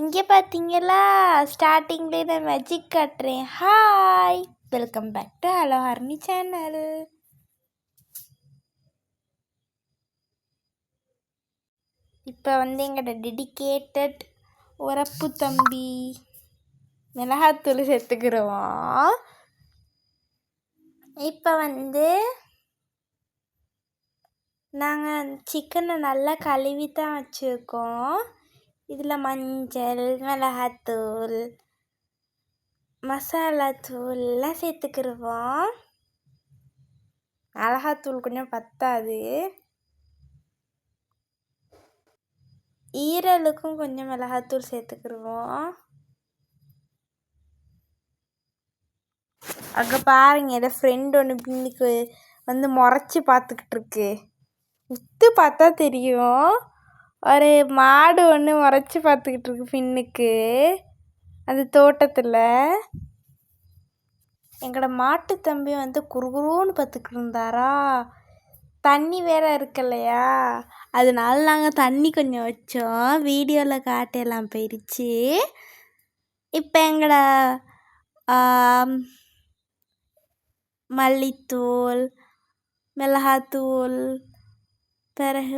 இங்கே பார்த்தீங்களா, ஸ்டார்டிங்லேயே நான் மேஜிக் காட்டுறேன். Hi, welcome back to hello ஹர்னி சேனல். இப்போ எங்களோட டெடிகேட்டட் உரப்பு தம்பி மிளகாத்தூள் சேர்த்துக்கிறோம். இப்போ நாங்கள் சிக்கனை நல்லா கழுவி தான் வச்சுருக்கோம். இதில் மஞ்சள், மிளகாத்தூள், மசாலாத்தூள் எல்லாம் சேர்த்துக்கிடுவோம். மிளகாத்தூள் கொஞ்சம் பத்தாது, ஈரலுக்கும் கொஞ்சம் மிளகாத்தூள் சேர்த்துக்கிடுவோம். அங்கே பாருங்க, என் ஃப்ரெண்ட் ஒன்று பின்னுக்கு முறைச்சி பார்த்துக்கிட்டு இருக்கு. உத்து பார்த்தா தெரியும், ஒரு மாடு ஒன்று முறைச்சி பார்த்துக்கிட்டு இருக்கு பின்னுக்கு, அந்த தோட்டத்தில். எங்களோட மாட்டு தம்பி குறுகுறுன்னு பார்த்துக்கிட்டு இருந்தாரா. தண்ணி வேற இருக்குல்லையா, அதனால நாங்கள் தண்ணி கொஞ்சம் வச்சோம். வீடியோவில் காட்டெல்லாம் போயிடுச்சு. இப்போ எங்களோட மல்லித்தூள், மிளகாத்தூள், பிறகு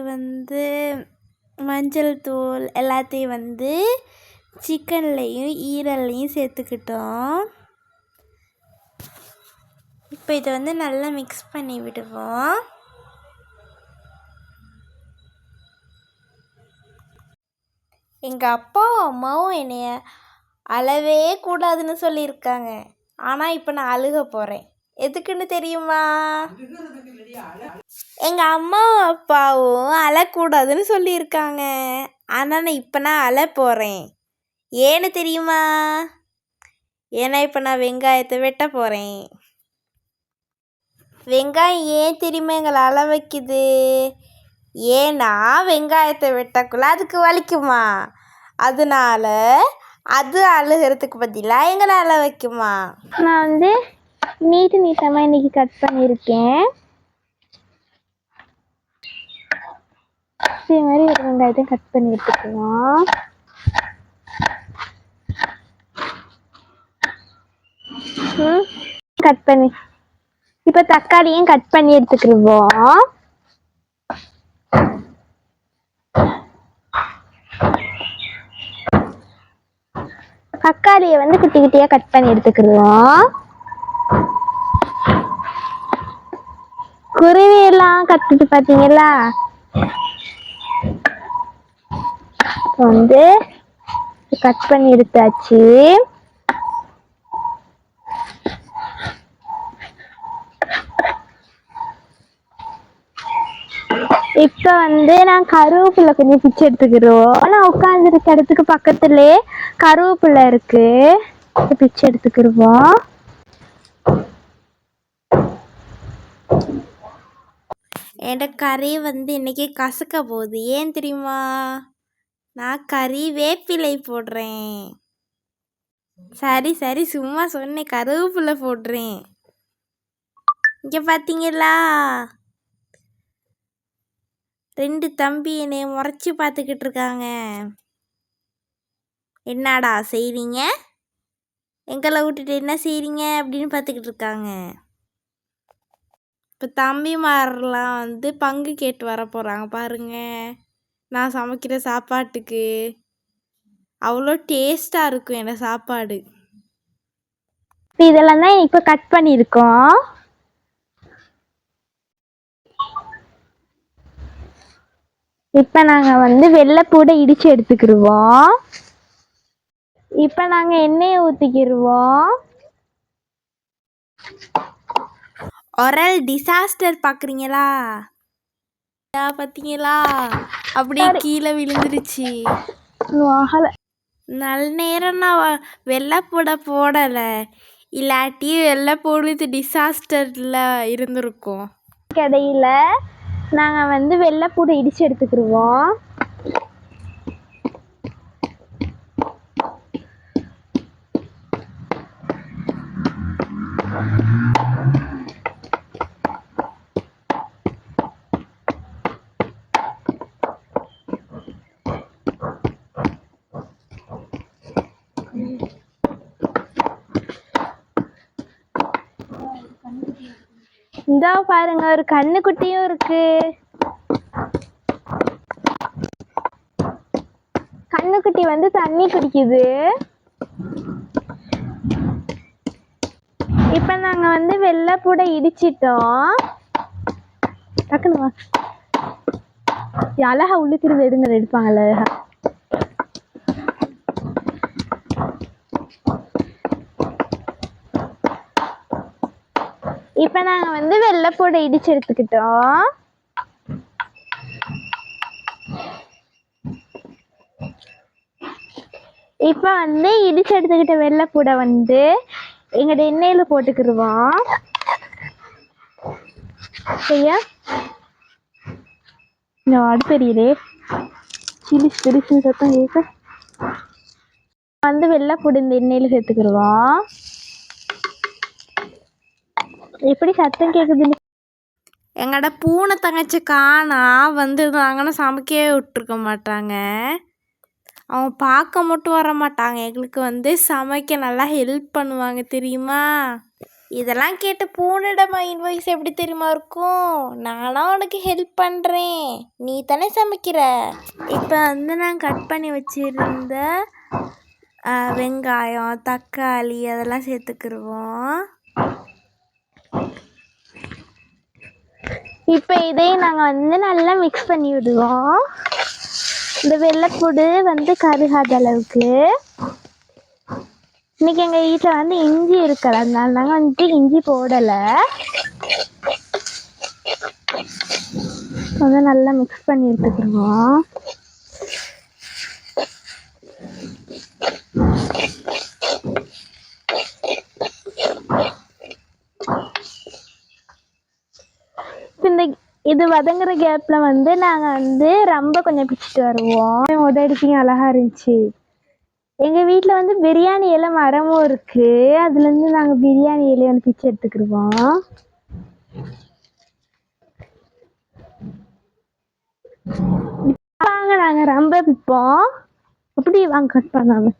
மஞ்சள் தூள் எல்லாத்தையும் சிக்கன்லேயும் ஈரல்லையும் சேர்த்துக்கிட்டோம். இப்போ இதை நல்லா மிக்ஸ் பண்ணி விடுவோம். எங்கள் அப்பாவும் அம்மாவும் என்னைய அழவே கூடாதுன்னு சொல்லியிருக்காங்க. ஆனால் இப்போ நான் அழுக போகிறேன். எதுக்குன்னு தெரியுமா? எங்கள் அம்மாவும் அப்பாவும் அழக்கூடாதுன்னு சொல்லியிருக்காங்க. ஆனால் இப்போ நான் அழ போகிறேன். ஏன்னு தெரியுமா? ஏன்னா இப்போ நான் வெங்காயத்தை வெட்ட போகிறேன். வெங்காயம் ஏன் தெரியுமா எங்களை அழ வைக்குது? ஏன்னா வெங்காயத்தை வெட்டக்குள்ள அதுக்கு வலிக்குமா, அதனால அது அழுகிறதுக்கு பதிலாக எங்களை அழ வைக்குமா. நான் நீட்டமாக இன்னைக்கு கட் பண்ணியிருக்கேன். இதே மாதிரி ஒரு வெங்காயத்தையும் கட் பண்ணி எடுத்துக்கலாம். கட் பண்ணி இப்போ தக்காளியும் கட் பண்ணி எடுத்துக்கிடுவோம். தக்காளியை குட்டி குட்டியா கட் பண்ணி எடுத்துக்கிடுவோம். குருவியெல்லாம் கட்டிட்டு பார்த்தீங்களா, கட் பண்ணி எடுத்தாச்சு. இப்போ நான் கருவேப்பிலை கொஞ்சம் பிச்சு எடுத்துக்கிறோம். ஆனால் உட்காந்துருக்க இடத்துக்கு பக்கத்துலேயே கருவேப்பிலை இருக்கு, பிச்சு எடுத்துக்கிடுவோம். என் கறி இன்னைக்கு கசக்க போகுது. ஏன் தெரியுமா? நான் கறி வேப்பிலை போடுறேன். சரி சரி, சும்மா சொன்னேன், கருவேப்பிலை போடுறேன். இங்கே பார்த்தீங்களா, 2 தம்பி என்னை முறைச்சி பார்த்துக்கிட்டு இருக்காங்க. என்னடா செய்கிறீங்க, எங்களை விட்டுட்டு என்ன செய்கிறீங்க அப்படின்னு பார்த்துக்கிட்டு இருக்காங்க. இப்போ தம்பிமாரெலாம் பங்கு கேட்டு வர போகிறாங்க பாருங்க, நான் சமைக்கிற சாப்பாட்டுக்கு. அவ்வளோ டேஸ்ட்டாக இருக்கும் என் சாப்பாடு. இதெல்லாம் தான் இப்போ கட் பண்ணியிருக்கோம். இப்போ நாங்கள் வெள்ளைப்பூடை இடித்து எடுத்துக்கிடுவோம். இப்போ நாங்கள் எண்ணெயை ஊற்றிக்கிடுவோம். ஒரல் டிசாஸ்டர் பார்க்குறீங்களா, பார்த்தீங்களா, அப்படியே கீழே விழுந்துருச்சு. நல்ல நேரம் நான் வெள்ளைப்பூடை போடலை, இல்லாட்டி வெள்ளைப்பூடு டிசாஸ்டரில் இருந்திருக்கும். கடையில் நாங்கள் வெள்ளைப்பூடை இடித்து எடுத்துக்கிடுவோம். இந்த பாருங்க ஒரு கண்ணுக்குட்டியும் இருக்கு. கண்ணுக்குட்டி வந்து தண்ணி குடிக்குது. இப்ப நாங்க வந்து வெள்ளைப்பூடை இடிச்சிட்டோம். டக்குனு அழகா உள்ளுக்கிறது எடுங்க எடுப்பாங்கல்ல அழகா. இப்ப நாங்க வந்து வெள்ளைப்பூடை இடிச்சு எடுத்துக்கிட்டோம். இப்ப வந்து இடிச்சு எடுத்துக்கிட்ட வெள்ளைப்பூடை வந்து எங்கட எண்ணெயில போட்டுக்கிடுவோம். சரியா? இந்த அடுப்பெரியலே சிலி பெருசு சத்தம் கேட்க. வந்து வெள்ளைப்பூடை இந்த எண்ணெயில சேர்த்துக்கிடுவோம். எப்படி சத்தம் கேக்குதுன்னு எங்கட பூனை தங்கச்சி காணா வந்துருந்தாங்கன்னா சமைக்கவே விட்டுருக்க மாட்டாங்க. அவங்க பார்க்க மட்டும் வர மாட்டாங்க, எங்களுக்கு வந்து சமைக்க நல்லா ஹெல்ப் பண்ணுவாங்க தெரியுமா. இதெல்லாம் கேட்டு பூனோட மைண்ட் வாய்ஸ் எப்படி தெரியுமா இருக்கும்? நானும் உனக்கு ஹெல்ப் பண்ணுறேன், நீ தானே சமைக்கிற. இப்போ வந்து நான் கட் பண்ணி வச்சுருந்த வெங்காயம் தக்காளி அதெல்லாம் சேர்த்துக்கிடுவோம். இப்போ இதையும் நாங்கள் வந்து நல்லா மிக்ஸ் பண்ணி விடுவோம். இந்த வெள்ளைப்பூடு வந்து கருகாத அளவுக்கு. இன்னைக்கு எங்கள் வீட்டில் வந்து இஞ்சி இருக்கல, அதனால நாங்கள் வந்துட்டு இஞ்சி போடலை. வந்து நல்லா மிக்ஸ் பண்ணி எடுத்துக்கிடுவோம். இந்த இது வதங்குற கேப்ல வந்து நாங்கள் வந்து ரொம்ப கொஞ்சம் பிச்சுட்டு வருவோம். உதடிச்சிங்க அழகா இருந்துச்சு. எங்கள் வீட்டில் வந்து பிரியாணி இலை மரமும் இருக்கு, அதுலேருந்து நாங்கள் பிரியாணி இலையை வந்து பிச்சு எடுத்துக்கிடுவோம். வாங்க நாங்கள் ரொம்ப பிப்போம். அப்படி வாங்க கட் பண்ணாம.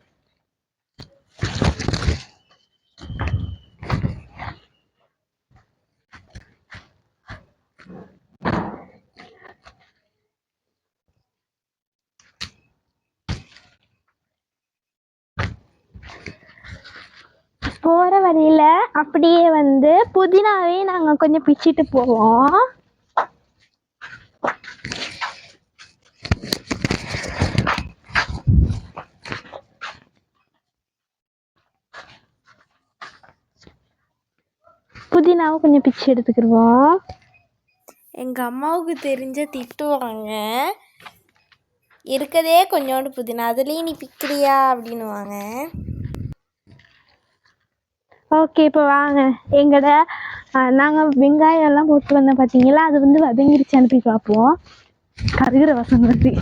போகிற வழியில் அப்படியே வந்து புதினாவே நாங்கள் கொஞ்சம் பிச்சுட்டு போவோம். புதினாவை கொஞ்சம் பிச்சு எடுத்துக்கிடுவோம். எங்கள் அம்மாவுக்கு தெரிஞ்ச திட்டுவாங்க, இருக்கதே கொஞ்சோண்டு புதினா அதுலேயும் நீ பிக்கிறியா அப்படின்னுவாங்க. ஓகே, இப்போ வாங்க எங்கட நாங்கள் வெங்காயம் எல்லாம் போட்டு வந்தோம் பார்த்தீங்களா, அது வந்து வதங்கிருச்சு அனுப்பி பார்ப்போம். கருகிற வசம் வருது.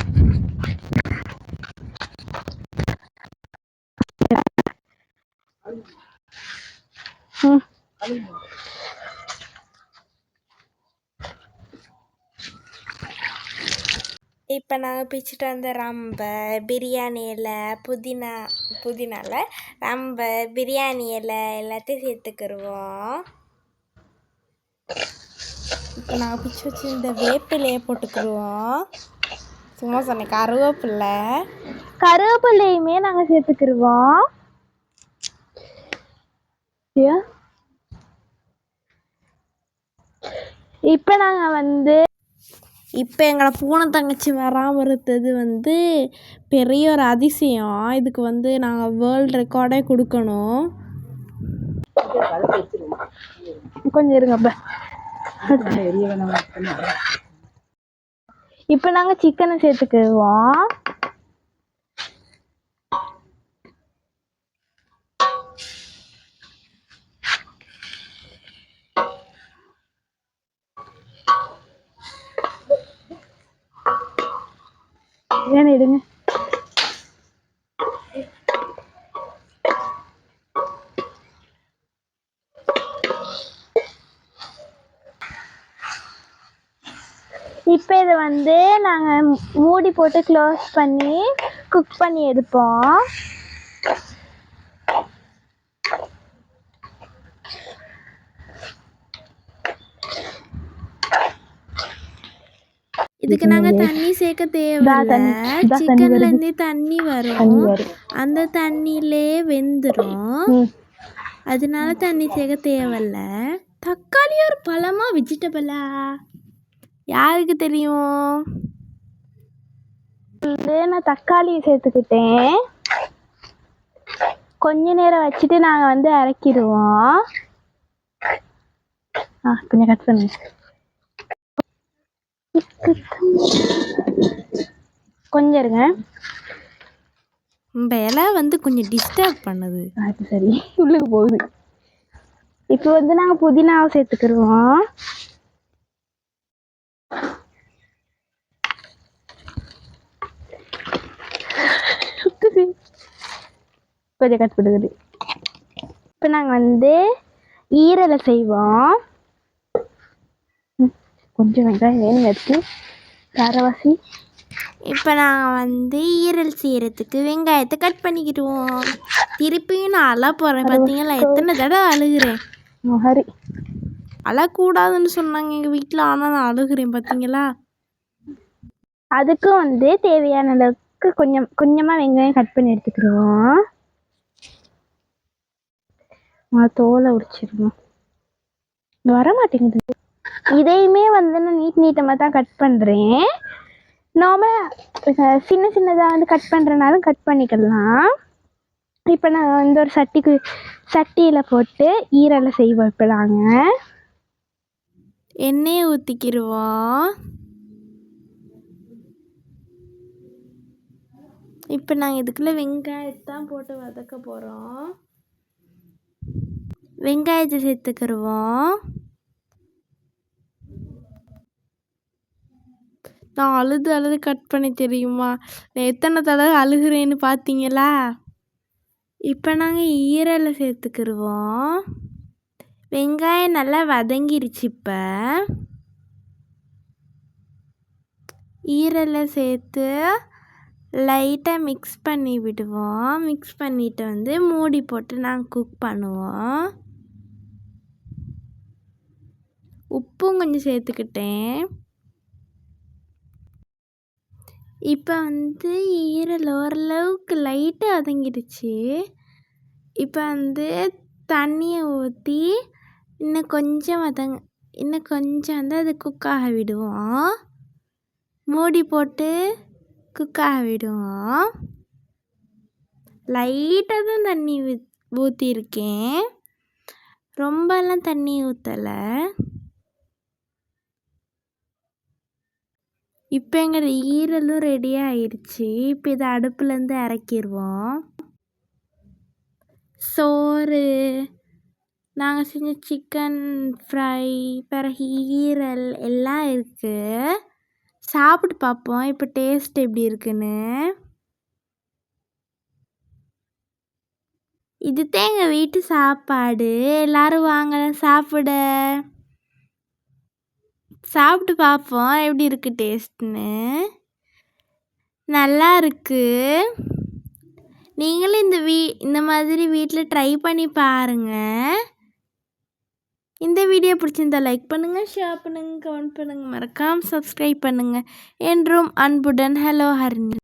இப்போ நாங்கள் பிச்சுட்டு வந்த ரம்பை பிரியாணி இலை புதினால ரம்பை பிரியாணி இலை எல்லாத்தையும் சேர்த்துக்கிடுவோம். இப்போ நாங்கள் பிச்சு வச்சு இந்த வேப்பிலையை போட்டுக்கிடுவோம். சும்மா சொன்னேன், கருவேப்பிலையுமே நாங்கள் சேர்த்துக்கிடுவோம். இப்போ நாங்கள் வந்து இப்போ எங்களோட பூனை தங்கச்சி வராமல் இருந்தது வந்து பெரிய ஒரு அதிசயம். இதுக்கு வந்து நாங்கள் வேர்ல்டு ரெக்கார்டே கொடுக்கணும். கொஞ்சம் இருங்க. இப்போ நாங்கள் சிக்கனை சேர்த்துக்குவோம். ஏன்னு எடுங்க. இப்போ இதை வந்து நாங்கள் மூடி போட்டு க்ளோஸ் பண்ணி குக் பண்ணி எடுப்போம். இதுக்கு நாங்கள் தண்ணி சேர்க்க தேவையில்ல. சிக்கன்லேருந்தே தண்ணி வரும். அந்த தண்ணியிலே வெந்துடும். அதனால தண்ணி சேர்க்க தேவையில்ல. தக்காளி ஒரு பழமா வெஜிடபிளா யாருக்கு தெரியும்? நான் தக்காளி சேர்த்துக்கிட்டேன். கொஞ்ச நேரம் வச்சுட்டு நாங்கள் இறக்கிடுவோம். கொஞ்சம் கட் பண்ணு. கொஞ்சம் இருங்க. இலை கொஞ்சம் டிஸ்டர்ப் பண்ணுது. அது சரி, உள்ளுக்கு போகுது. இப்போ நாங்கள் புதினாவை சேர்த்துக்கிடுவோம். கொஞ்சம் கட் பண்ணுது. இப்போ நாங்கள் ஈரலை செய்வோம். கொஞ்சம் வெங்காயம் வேணும் எடுத்து காரவாசி. இப்போ நாங்கள் ஈரல் செய்கிறதுக்கு வெங்காயத்தை கட் பண்ணிக்கிடுவோம். திருப்பியும் நான் அழ போகிறேன். பார்த்தீங்களா எத்தனை தடவை அழுகிறேன். ஹரி அழக்கூடாதுன்னு சொன்னாங்க எங்கள் வீட்டில். ஆனால் நான் அழுகிறேன் பார்த்தீங்களா. அதுக்கும் தேவையான அளவுக்கு கொஞ்சமாக வெங்காயம் கட் பண்ணி எடுத்துக்கிடுவோம். தோலை உரிச்சிடுவோம். வர மாட்டேங்குது. இதையுமே நான் நீட்டமாக தான் கட் பண்ணுறேன். நார்மலாக சின்ன சின்னதாக கட் பண்ணுறனாலும் கட் பண்ணிக்கலாம். இப்போ நான் ஒரு சட்டியில் போட்டு ஈரலை செய்வோம். இப்போ நாங்கள் எண்ணெயை ஊற்றிக்கிடுவோம். இப்போ நாங்கள் இதுக்குள்ளே வெங்காயத்தான் போட்டு வதக்க போகிறோம். வெங்காயத்தை சேர்த்துக்கிடுவோம். நான் அழுது கட் பண்ணி தெரியுமா? நான் எத்தனை தடவை அழுகிறேன்னு பார்த்தீங்களா. இப்போ நாங்கள் ஈரலை சேர்த்துக்கிடுவோம். வெங்காயம் நல்லா வதங்கிருச்சு. இப்போ ஈரலை சேர்த்து லைட்டாக மிக்ஸ் பண்ணி விடுவோம். மிக்ஸ் பண்ணிவிட்டு மூடி போட்டு நாங்கள் குக் பண்ணுவோம். உப்பும் கொஞ்சம் சேர்த்துக்கிட்டேன். இப்போ ஈரல் ஓரளவுக்கு லைட்டாக வதங்கிடுச்சு. இப்போ தண்ணியை ஊற்றி இன்னும் கொஞ்சம் அது குக்காக விடுவோம். மூடி போட்டு குக்காக விடுவோம். லைட்டாக தான் தண்ணி ஊற்றிருக்கேன். ரொம்பலாம் தண்ணி ஊற்றலை. இப்போ எங்கள் ஈரலும் ரெடியாக ஆயிடுச்சு. இப்போ இதை அடுப்புலேருந்து இறக்கிடுவோம். சோறு, நாங்கள் செஞ்ச சிக்கன் ஃப்ரை, பிறகு ஈரல் எல்லாம் இருக்குது. சாப்பிட்டு பார்ப்போம் இப்போ டேஸ்ட் எப்படி இருக்குன்னு. இதுதான் எங்கள் வீட்டு சாப்பாடு. எல்லோரும் வாங்க சாப்பிட. சாப்பிட்டு பார்ப்போம் எப்படி இருக்குது டேஸ்ட்னு. நல்லா இருக்குது. நீங்களும் இந்த மாதிரி வீட்டில் ட்ரை பண்ணி பாருங்கள். இந்த வீடியோ பிடிச்சிருந்தா லைக் பண்ணுங்கள், ஷேர் பண்ணுங்கள், கமெண்ட் பண்ணுங்கள், மறக்காமல் சப்ஸ்கிரைப் பண்ணுங்கள். என்றும் அன்புடன் ஹலோ ஹரிணி.